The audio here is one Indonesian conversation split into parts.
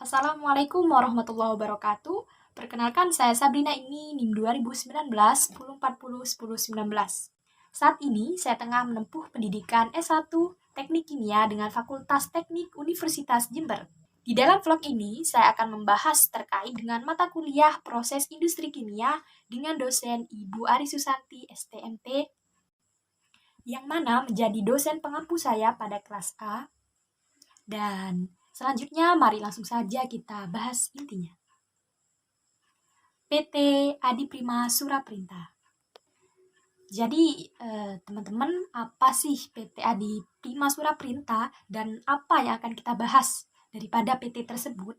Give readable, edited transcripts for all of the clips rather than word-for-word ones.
Assalamualaikum warahmatullahi wabarakatuh. Perkenalkan saya Sabrina ini NIM 2019 1040 1019. Saat ini saya tengah menempuh pendidikan S1 Teknik Kimia dengan Fakultas Teknik Universitas Jember. Di dalam vlog ini saya akan membahas terkait dengan mata kuliah proses industri kimia dengan dosen Ibu Ari Susanti STMT yang mana menjadi dosen pengampu saya pada kelas A. Dan selanjutnya, mari langsung saja kita bahas intinya. PT Adi Prima Suraprintah. Jadi, teman-teman, apa sih PT Adi Prima Suraprintah dan apa yang akan kita bahas daripada PT tersebut?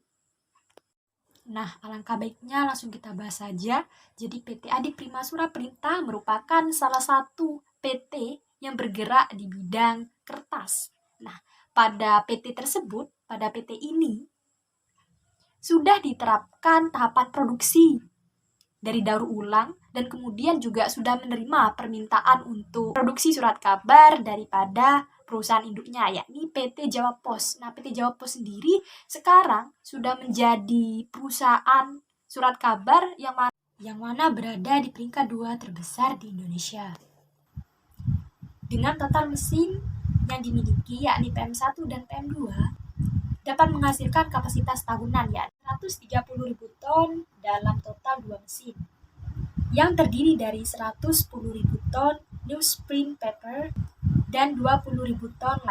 Nah, alangkah baiknya langsung kita bahas saja. Jadi, PT Adi Prima Suraprintah merupakan salah satu PT yang bergerak di bidang kertas. Nah, pada PT tersebut, pada PT ini, sudah diterapkan tahapan produksi dari daur ulang dan kemudian juga sudah menerima permintaan untuk produksi surat kabar daripada perusahaan induknya, yakni PT Jawa Pos. Nah, PT Jawa Pos sendiri sekarang sudah menjadi perusahaan surat kabar yang mana berada di peringkat 2 terbesar di Indonesia. Dengan total mesin yang dimiliki, yakni PM1 dan PM2, dapat menghasilkan kapasitas tahunan ya 130.000 ton dalam total 2 mesin yang terdiri dari 110.000 ton newsprint paper dan 20.000 ton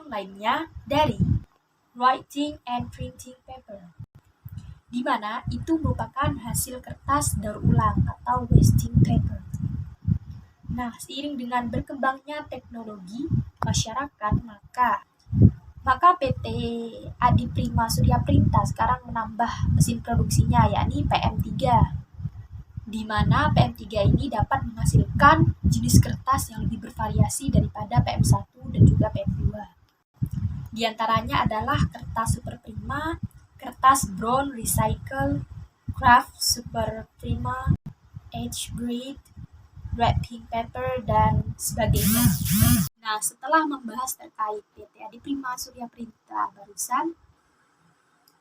lainnya dari writing and printing paper, di mana itu merupakan hasil kertas daur ulang atau wasting paper. Nah, seiring dengan berkembangnya teknologi masyarakat, maka PT Adi Prima Suraprintah sekarang menambah mesin produksinya, yakni PM3, di mana PM3 ini dapat menghasilkan jenis kertas yang lebih bervariasi daripada PM1 dan juga PM2. Di antaranya adalah kertas Super Prima, kertas brown recycle, craft Super Prima, H-grade, wrapping paper, dan sebagainya. Nah, setelah membahas terkait PT Adi Prima Suraprintah barusan,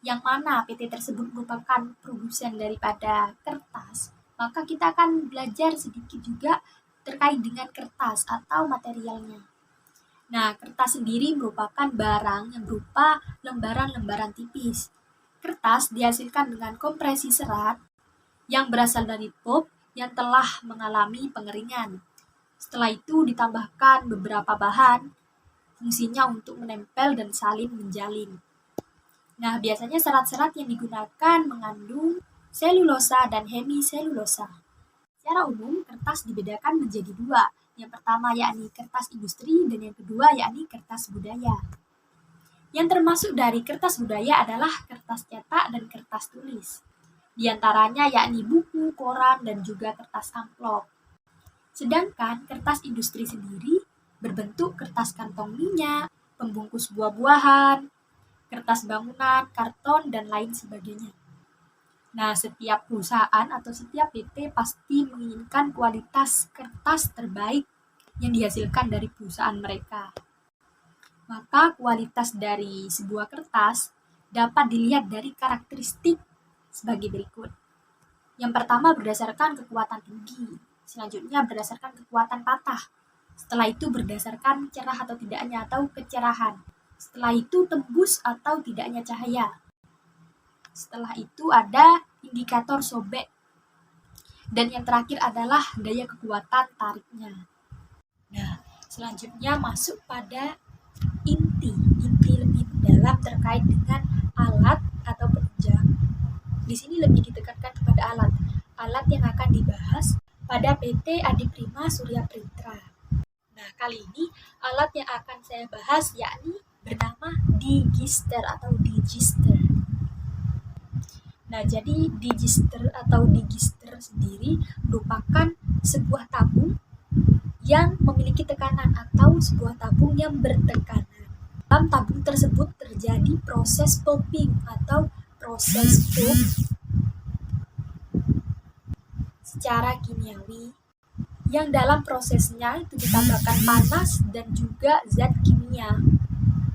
yang mana PT tersebut merupakan produsen daripada kertas, maka kita akan belajar sedikit juga terkait dengan kertas atau materialnya. Nah, kertas sendiri merupakan barang yang berupa lembaran-lembaran tipis. Kertas dihasilkan dengan kompresi serat yang berasal dari pulp yang telah mengalami pengeringan. Setelah itu ditambahkan beberapa bahan, fungsinya untuk menempel dan saling menjalin. Nah, biasanya serat-serat yang digunakan mengandung selulosa dan hemiselulosa. Secara umum, kertas dibedakan menjadi 2. Yang pertama yakni kertas industri dan yang kedua yakni kertas budaya. Yang termasuk dari kertas budaya adalah kertas cetak dan kertas tulis. Di antaranya yakni buku, koran, dan juga kertas amplop. Sedangkan kertas industri sendiri berbentuk kertas kantong minyak, pembungkus buah-buahan, kertas bangunan, karton, dan lain sebagainya. Nah, setiap perusahaan atau setiap PT pasti menginginkan kualitas kertas terbaik yang dihasilkan dari perusahaan mereka. Maka kualitas dari sebuah kertas dapat dilihat dari karakteristik sebagai berikut. Yang pertama berdasarkan kekuatan tinggi, selanjutnya berdasarkan kekuatan patah, setelah itu berdasarkan cerah atau tidaknya atau kecerahan, setelah itu tembus atau tidaknya cahaya, setelah itu ada indikator sobek, dan yang terakhir adalah daya kekuatan tariknya. Nah, selanjutnya masuk pada inti lebih dalam terkait dengan alat atau penunjang. Di sini lebih ditekankan kepada alat yang akan dibahas pada PT Adi Prima Suraprintah. Nah, kali ini alat yang akan saya bahas yakni bernama digister atau digister. Nah, jadi digister atau digister sendiri merupakan sebuah tabung yang memiliki tekanan atau sebuah tabung yang bertekanan. Dalam tabung tersebut terjadi proses popping atau proses pulp secara kimiawi yang dalam prosesnya itu ditambahkan panas dan juga zat kimia.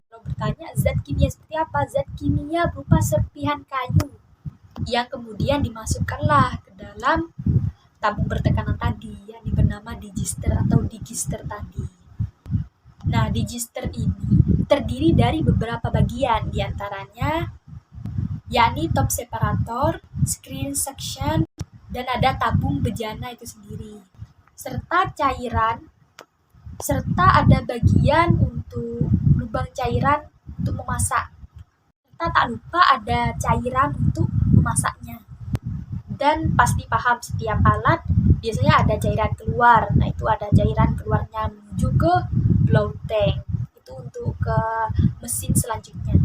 Kalau ditanya zat kimia seperti apa? Zat kimia berupa serpihan kayu yang kemudian dimasukkanlah ke dalam tabung bertekanan tadi yang bernama digister atau digister tadi. Nah, digister ini terdiri dari beberapa bagian, diantaranya yakni top separator, screen section, dan ada tabung bejana itu sendiri. Serta ada bagian untuk lubang cairan untuk memasak. Serta tak lupa ada cairan untuk memasaknya. Dan pasti paham setiap alat biasanya ada cairan keluar. Nah, itu ada cairan keluarnya menuju ke blow tank. Itu untuk ke mesin selanjutnya.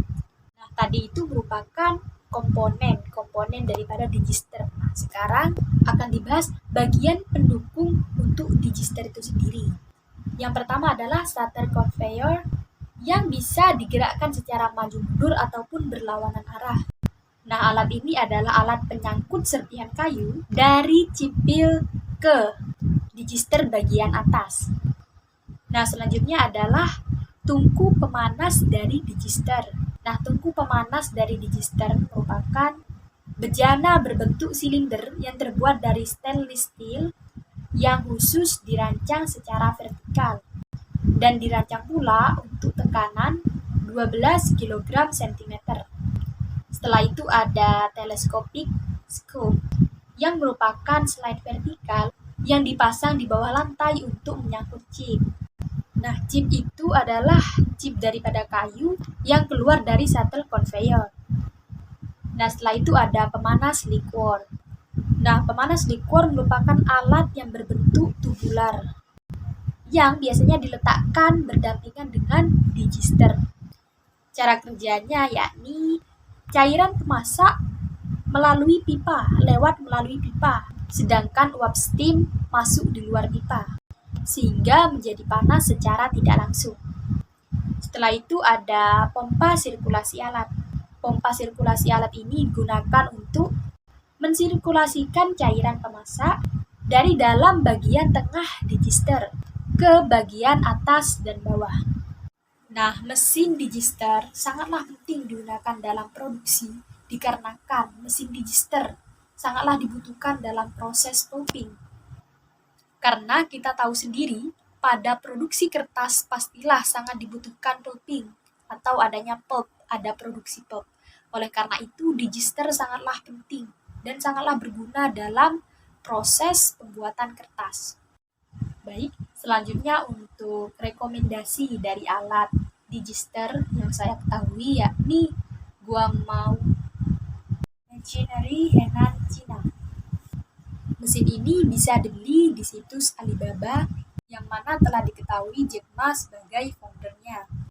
Nah, tadi itu merupakan komponen daripada digister. Nah, sekarang akan dibahas bagian pendukung untuk digister itu sendiri. Yang pertama adalah starter conveyor yang bisa digerakkan secara maju mundur ataupun berlawanan arah. Nah, alat ini adalah alat penyangkut serpihan kayu dari cipil ke digister bagian atas. Nah, selanjutnya adalah tungku pemanas dari digister. Nah, tungku pemanas dari digister merupakan bejana berbentuk silinder yang terbuat dari stainless steel yang khusus dirancang secara vertikal dan dirancang pula untuk tekanan 12 kg cm. Setelah itu ada telescopic scope yang merupakan slide vertikal yang dipasang di bawah lantai untuk menyangkut chip. Nah, chip itu adalah chip daripada kayu yang keluar dari shuttle conveyor. Nah, setelah itu ada pemanas liquor. Nah, pemanas liquor merupakan alat yang berbentuk tubular yang biasanya diletakkan berdampingan dengan digister. Cara kerjanya yakni cairan pemasak melalui pipa, sedangkan uap steam masuk di luar pipa, sehingga menjadi panas secara tidak langsung. Setelah itu ada pompa sirkulasi alat. Pompa sirkulasi alat ini digunakan untuk mensirkulasikan cairan pemasak dari dalam bagian tengah digister ke bagian atas dan bawah. Nah, mesin digister sangatlah penting digunakan dalam produksi dikarenakan mesin digister sangatlah dibutuhkan dalam proses pulping. Karena kita tahu sendiri, pada produksi kertas pastilah sangat dibutuhkan pulping atau adanya pulp, ada produksi pulp. Oleh karena itu, digister sangatlah penting dan sangatlah berguna dalam proses pembuatan kertas. Baik, selanjutnya untuk rekomendasi dari alat digister yang saya ketahui yakni Guangmao Machinery Henan, Cina. Mesin ini bisa dibeli di situs Alibaba yang mana telah diketahui Jack Ma sebagai foundernya.